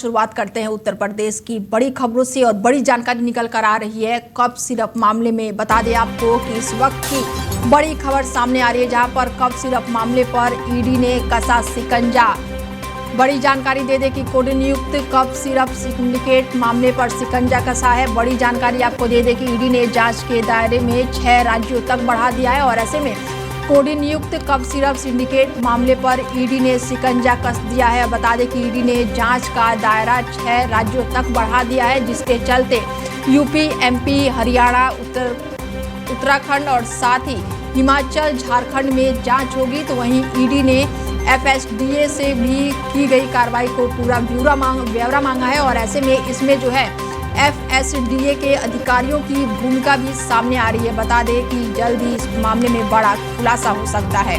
शुरुआत करते हैं उत्तर प्रदेश की बड़ी खबरों से और बड़ी जानकारी निकल कर आ रही है कफ सिरप मामले में। बता दें आपको कि इस वक्त की बड़ी खबर सामने आ रही है, जहां पर कफ सिरप मामले पर ईडी ने कसा शिकंजा। बड़ी जानकारी दे दें कि कोडिन युक्त कफ सिरप सिंडिकेट मामले पर शिकंजा कसा है। बड़ी जानकारी आपको दे दें कि ईडी ने जांच के दायरे में 6 राज्यों तक बढ़ा दिया है और ऐसे में कोडिन युक्त कफ सिरप सिंडिकेट मामले पर ईडी ने शिकंजा कस दिया है। बता दें कि ईडी ने जांच का दायरा 6 राज्यों तक बढ़ा दिया है, जिसके चलते यूपी, एमपी, हरियाणा, उत्तराखंड और साथ ही हिमाचल, झारखंड में जांच होगी। तो वहीं ईडी ने एफएसडीए से भी की गई कार्रवाई को पूरा ब्यौरा मांगा है और ऐसे में इसमें जो है एफएसडीए के अधिकारियों की भूमिका भी सामने आ रही है। बता दें कि जल्द ही इस मामले में बड़ा खुलासा हो सकता है।